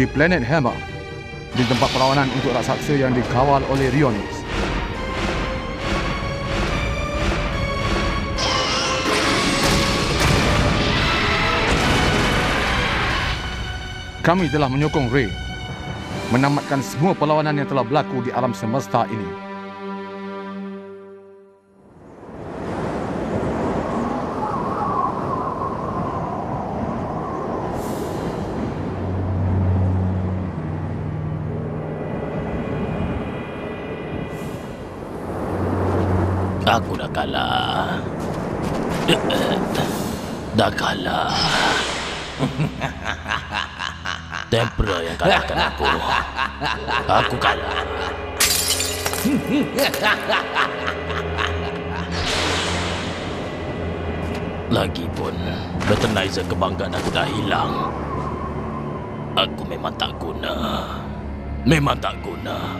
di planet Hammer, di tempat perlawanan untuk raksasa yang dikawal oleh Rionis. Kami telah menyokong Ray menamatkan semua perlawanan yang telah berlaku di alam semesta ini. Aku dah kalah. Dah kalah. Tempera yang kalahkan aku. Aku kalah. Lagipun, Battleizer kebanggaan aku dah hilang. Aku memang tak guna. Memang tak guna.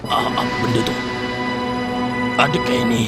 Apa benda tu? Adakah ini?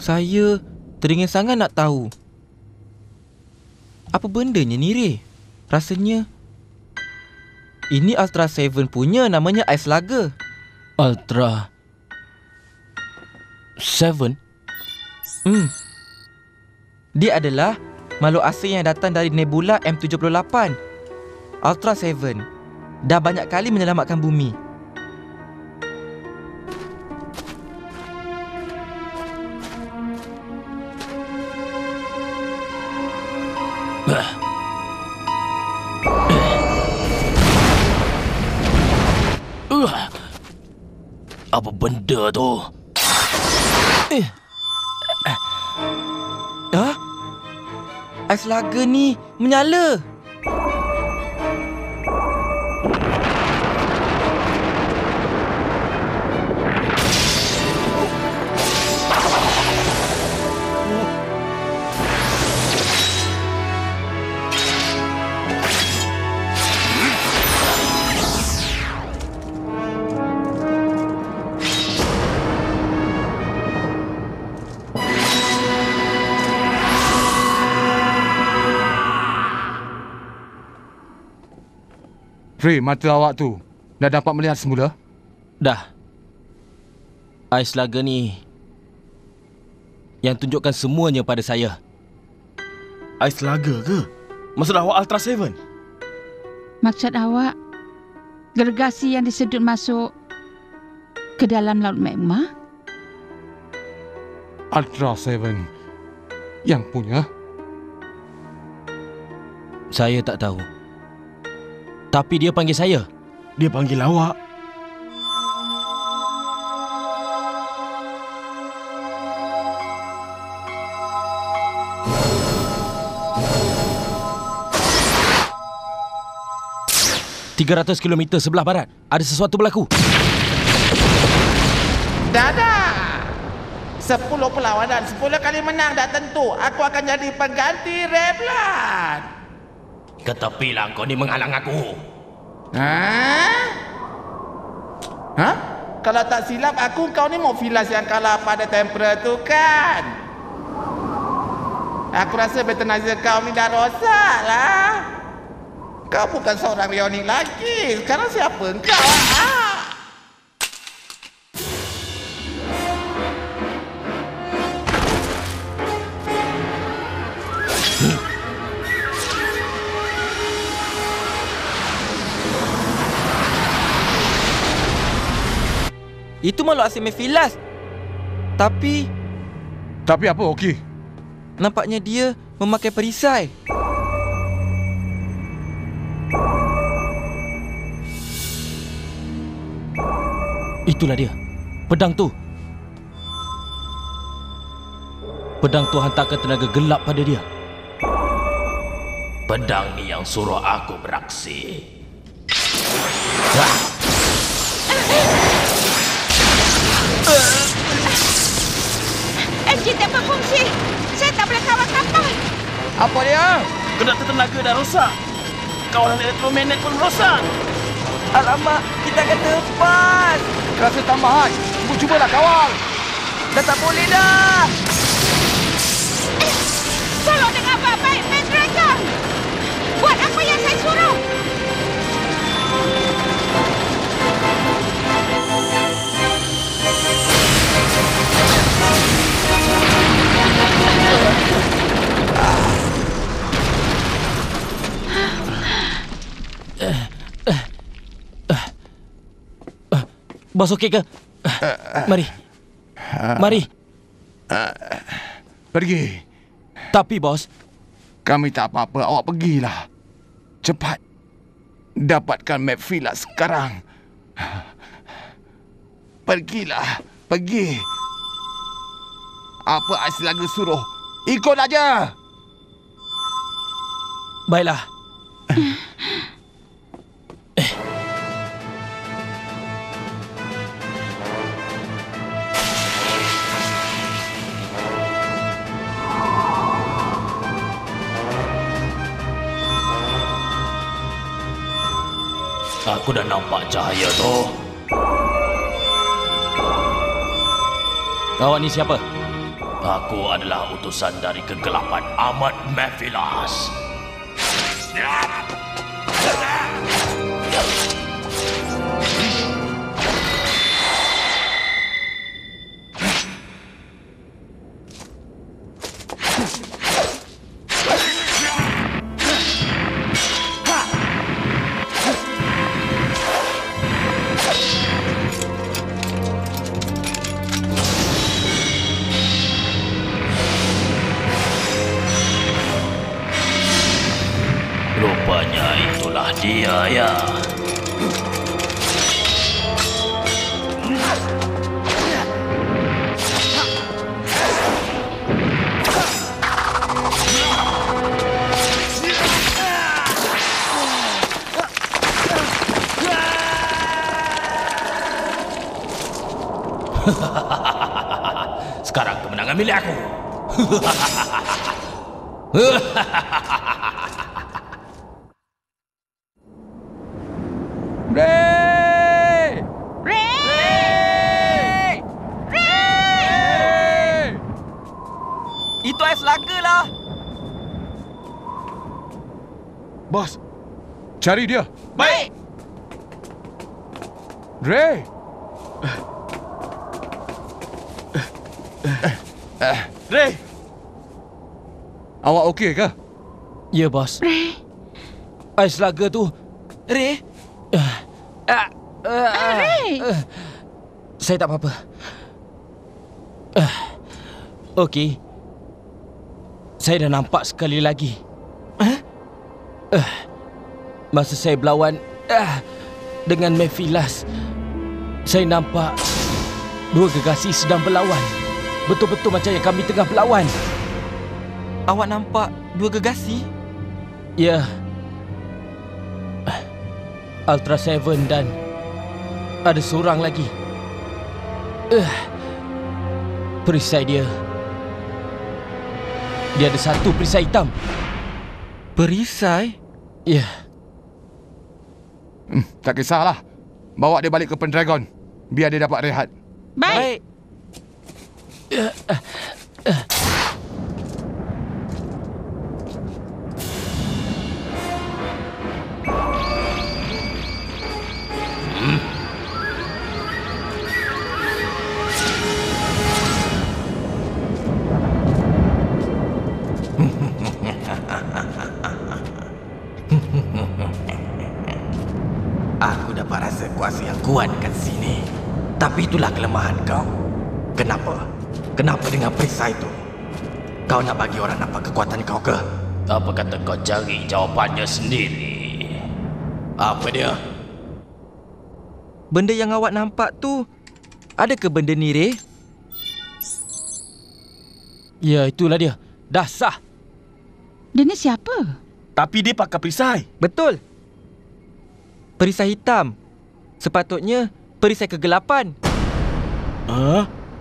Saya teringin sangat nak tahu. Apa bendanya ni, Ray? Rasanya ini Ultra 7 punya, namanya Ice Lager. Ultra 7? Dia adalah makhluk asing yang datang dari nebula M78. Ultra 7 dah banyak kali menyelamatkan bumi. Apa benda tu? Ice Lager ni menyala. Ray, mata awak tu dah dapat melihat semula? Dah. Ice Lager ni yang tunjukkan semuanya pada saya. Ice Lager ke? Maksud awak Ultra 7? Maksud awak gergasi yang disedut masuk ke dalam laut magma? Ultra 7 yang punya? Saya tak tahu. Tapi dia panggil saya. Dia panggil awak. Tiga 300 kilometer sebelah barat ada sesuatu berlaku. Dah. 10 perlawanan, 10 kali menang dah tentu. Aku akan jadi pengganti Reblan. Ketepilah kau ni menghalang aku. Hah? Kalau tak silap aku, kau ni Mofilas yang kalah pada tempera tu kan? Aku rasa Betanizer kau ni dah rosak lah. Kau bukan seorang Bionic lagi. Sekarang siapa kau? Itu makhluk asing Mephilas. Tapi Tapi apa, Oki? nampaknya dia memakai perisai. Itulah dia. Pedang tu. Pedang tu hantarkan tenaga gelap pada dia. Pedang ni yang suruh aku beraksi. Enjin tak berfungsi. Saya tak boleh kawal kapal. Apa dia? Kedai tenaga dah rosak. Kawalan elektromagnet pun rosak. Alamak, kita akan terlepas. Rasa tambahan. Cubalah kawal. Dah tak boleh dah. Tolong dengan baik-baik, Pendragon. Buat apa yang saya suruh. Bos okey ke? Mari. Mari. Pergi. Tapi bos, Kami tak apa-apa. Awak pergilah. Cepat. Dapatkan Mephilas sekarang. Pergilah. Pergi. Apa Aislaga suruh? Ikut aja. baiklah. Aku dah nampak cahaya tu. Awak ni siapa? Aku adalah utusan dari kegelapan Amat Mephilas. Rupanya itulah dia ya. Sekarang kemenangan milik aku. Ray! Ray! Ray! Itu Aislaga lah. Bos, cari dia. Baik. Ray! Ray, Awak okey ke? Ya bos. Ray! Aislaga tu. Ray. Ray! Saya tak apa-apa. Okey. Saya dah nampak sekali lagi. Masa saya berlawan dengan Mephilas, saya nampak dua gegasi sedang berlawan. Betul-betul macam yang kami tengah berlawan. Awak nampak dua gegasi? Ya. Ultra 7 dan ada seorang lagi. Perisai dia. Dia ada satu perisai hitam. Perisai? Ya. Tak kisahlah. Bawa dia balik ke Pendragon. Biar dia dapat rehat. Baik. Aku dapat rasa kuasa yang kuat kat sini. Tapi itulah kelemahan kau. Kenapa? Kenapa dengan perisai itu? Kau nak bagi orang nampak kekuatan kau ke? Apa kata kau cari jawapannya sendiri? Apa dia? Benda yang awak nampak tu, adakah benda ni, Ray? Ya, itulah dia. Dah sah. Dia ni siapa? Tapi dia pakai perisai. Betul. Perisai hitam. Sepatutnya perisai kegelapan.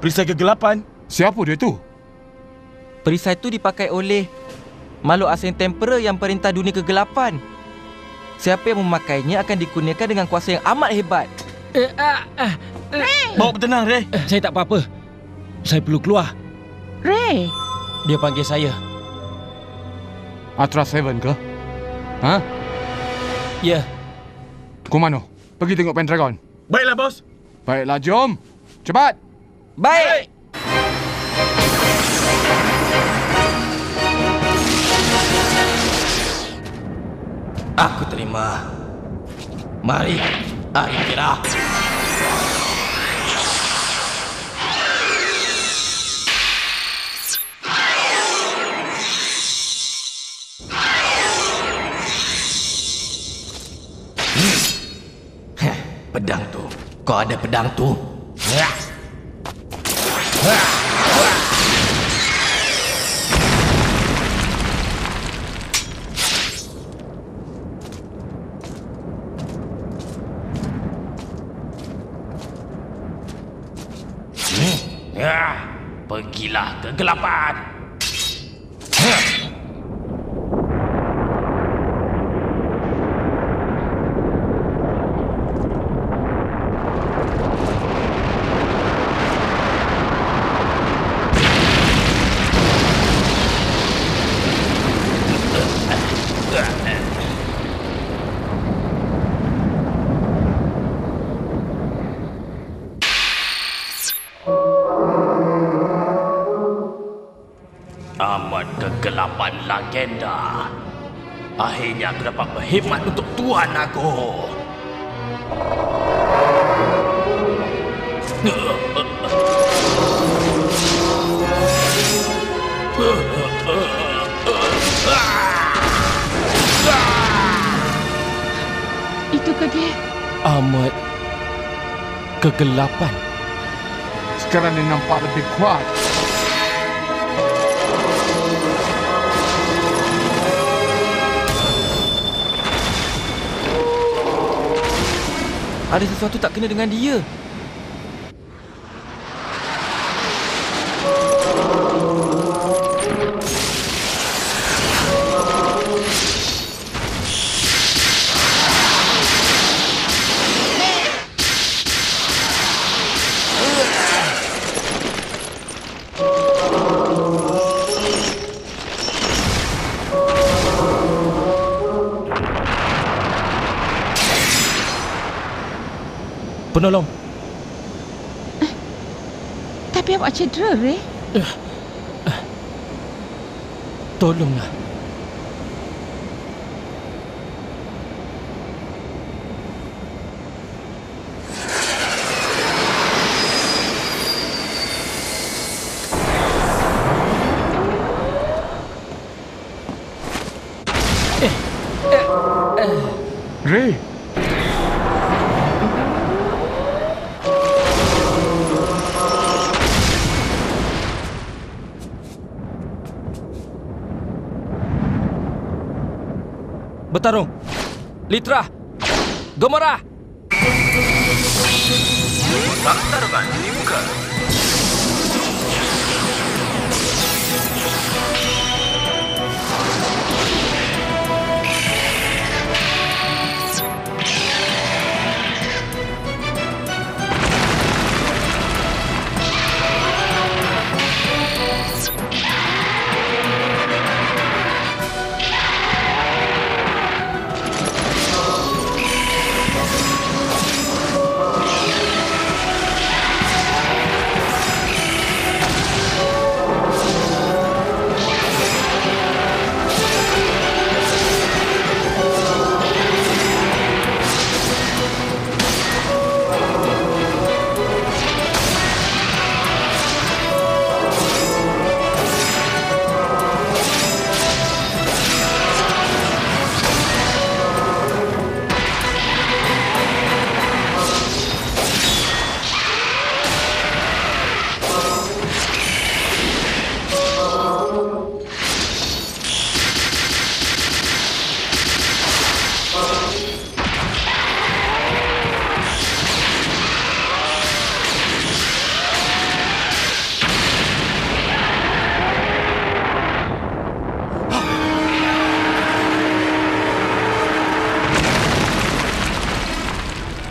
Perisai kegelapan? Siapa dia tu? Perisai tu dipakai oleh makhluk asing tempera yang perintah dunia kegelapan. Siapa yang memakainya akan dikurniakan dengan kuasa yang amat hebat. Bawa bertenang, Ray. Saya tak apa-apa. Saya perlu keluar. Ray. Dia panggil saya. Ultra Seven ke? Ha? Ya. Kumano, pergi tengok Pendragon. Baiklah, bos. Baiklah, jom. Cepat. Baik. Aku terima. Mari, hari kira. Pedang tu. Kau ada pedang tu? Pergilah kegelapan. Amat kegelapan legenda. Akhirnya aku dapat berkhidmat untuk Tuhan aku. Itu ke dia? Amat kegelapan. Sekarang dia nampak lebih kuat. Ada sesuatu tak kena dengan dia. Penolong. Tapi awak cedera, Ray. Tolonglah. Ray. Bertarung. Litra. Gomora. Kotak tarungan dibuka.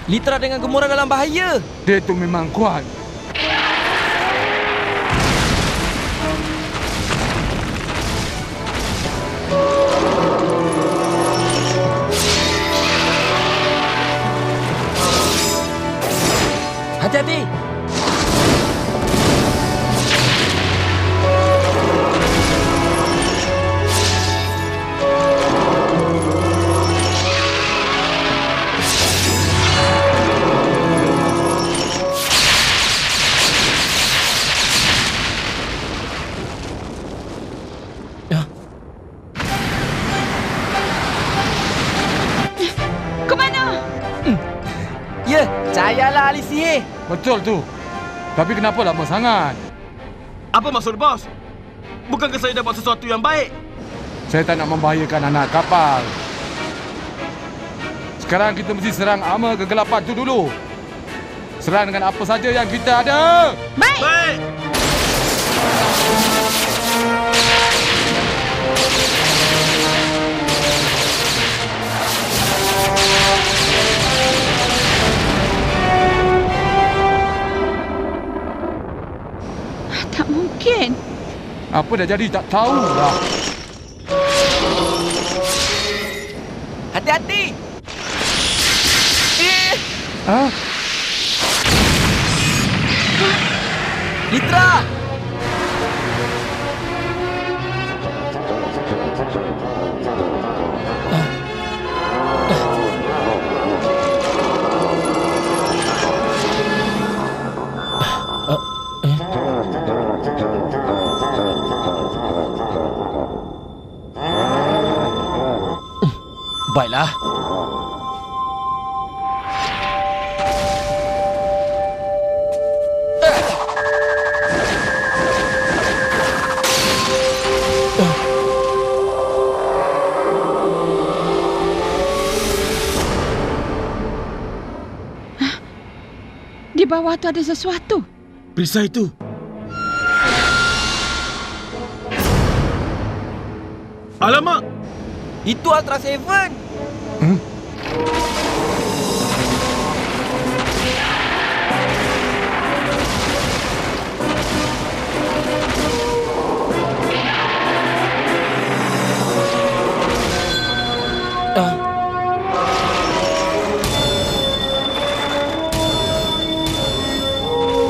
Litra dengan Gemora dalam bahaya. Dia tu memang kuat. Hati-hati. Ya, cayalah ahli sihir. Betul tu. Tapi kenapa lama sangat? Apa maksud bos? Bukankah saya dah buat sesuatu yang baik? Saya tak nak membahayakan anak kapal. Sekarang kita mesti serang armor kegelapan tu dulu. Serang dengan apa saja yang kita ada. Baik. Baik. Tak mungkin. Apa dah jadi tak tahulah. Hati-hati. Ha? Litra. Baiklah. Di bawah tu ada sesuatu. Perisai itu. Alamak! Itu Ultra Seven.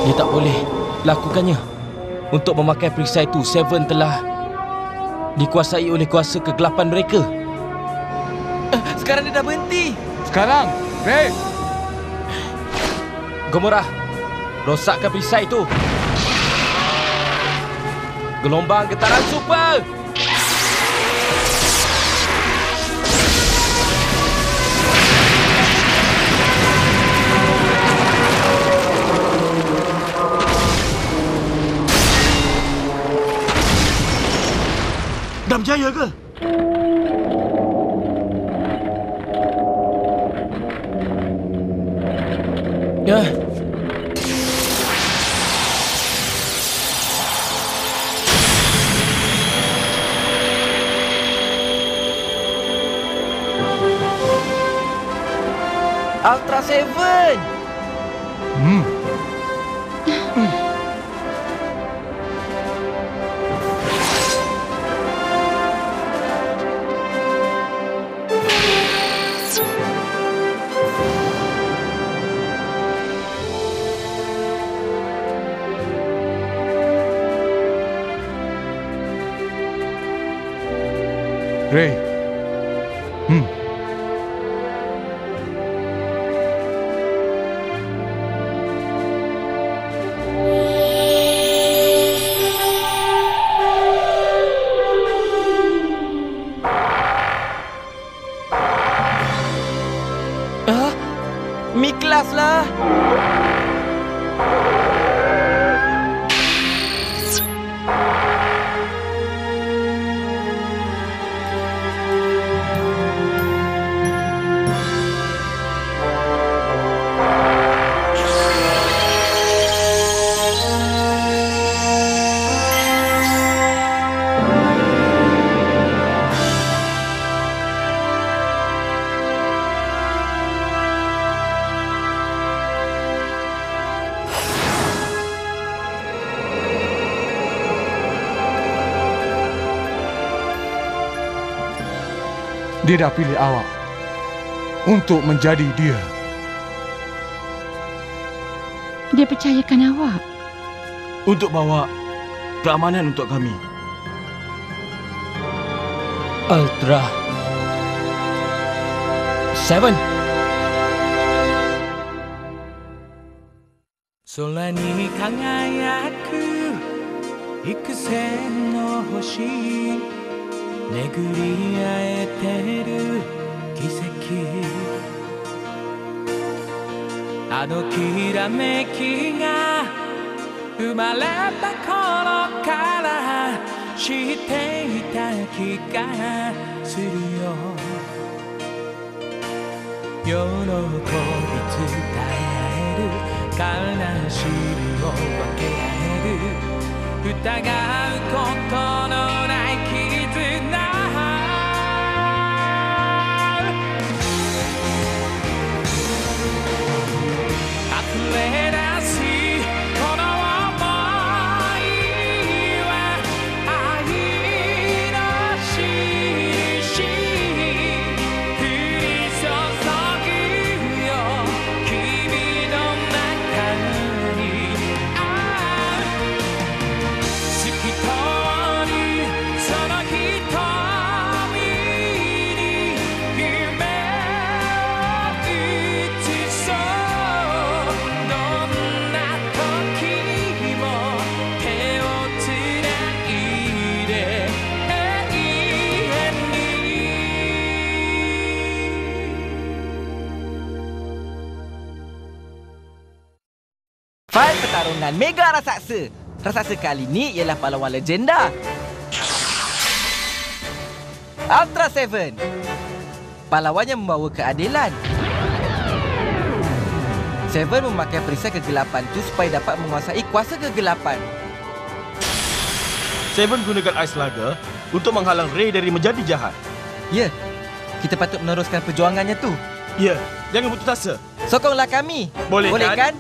Dia tak boleh lakukannya. Untuk memakai perisai itu, Seven telah dikuasai oleh kuasa kegelapan mereka. Sekarang dia dah berhenti. Sekarang, Ray. Gemora, rosakkan perisai itu. Gelombang getaran super. Dah berjaya ke? Ya, Ultra Seven. Ray. Miklas lah. Dia dah pilih awak untuk menjadi dia. Dia percayakan awak. Untuk bawa keamanan untuk kami. Ultra Seven. 空に輝く幾千の星巡り合えてる奇跡あのきらめきが生まれた頃から知っていた気がするよ喜び伝え合える悲しみを分け合える疑うことのない絆溢れ出すこの想いは愛の印降り注ぐよ君の中に透き通るその瞳に夢を映そうどんな時も手をつないで永遠に Fight pertarungan Mega Raksasa. Raksasa kali ni ialah pahlawan legenda. Ultra Seven. Pahlawan yang membawa keadilan. Seven memakai perisai kegelapan tu supaya dapat menguasai kuasa kegelapan. Seven gunakan Ice Lager untuk menghalang Ray dari menjadi jahat. Ya, kita patut meneruskan perjuangannya tu. Ya, jangan putus asa. Sokonglah kami. Boleh kan? Boleh kan?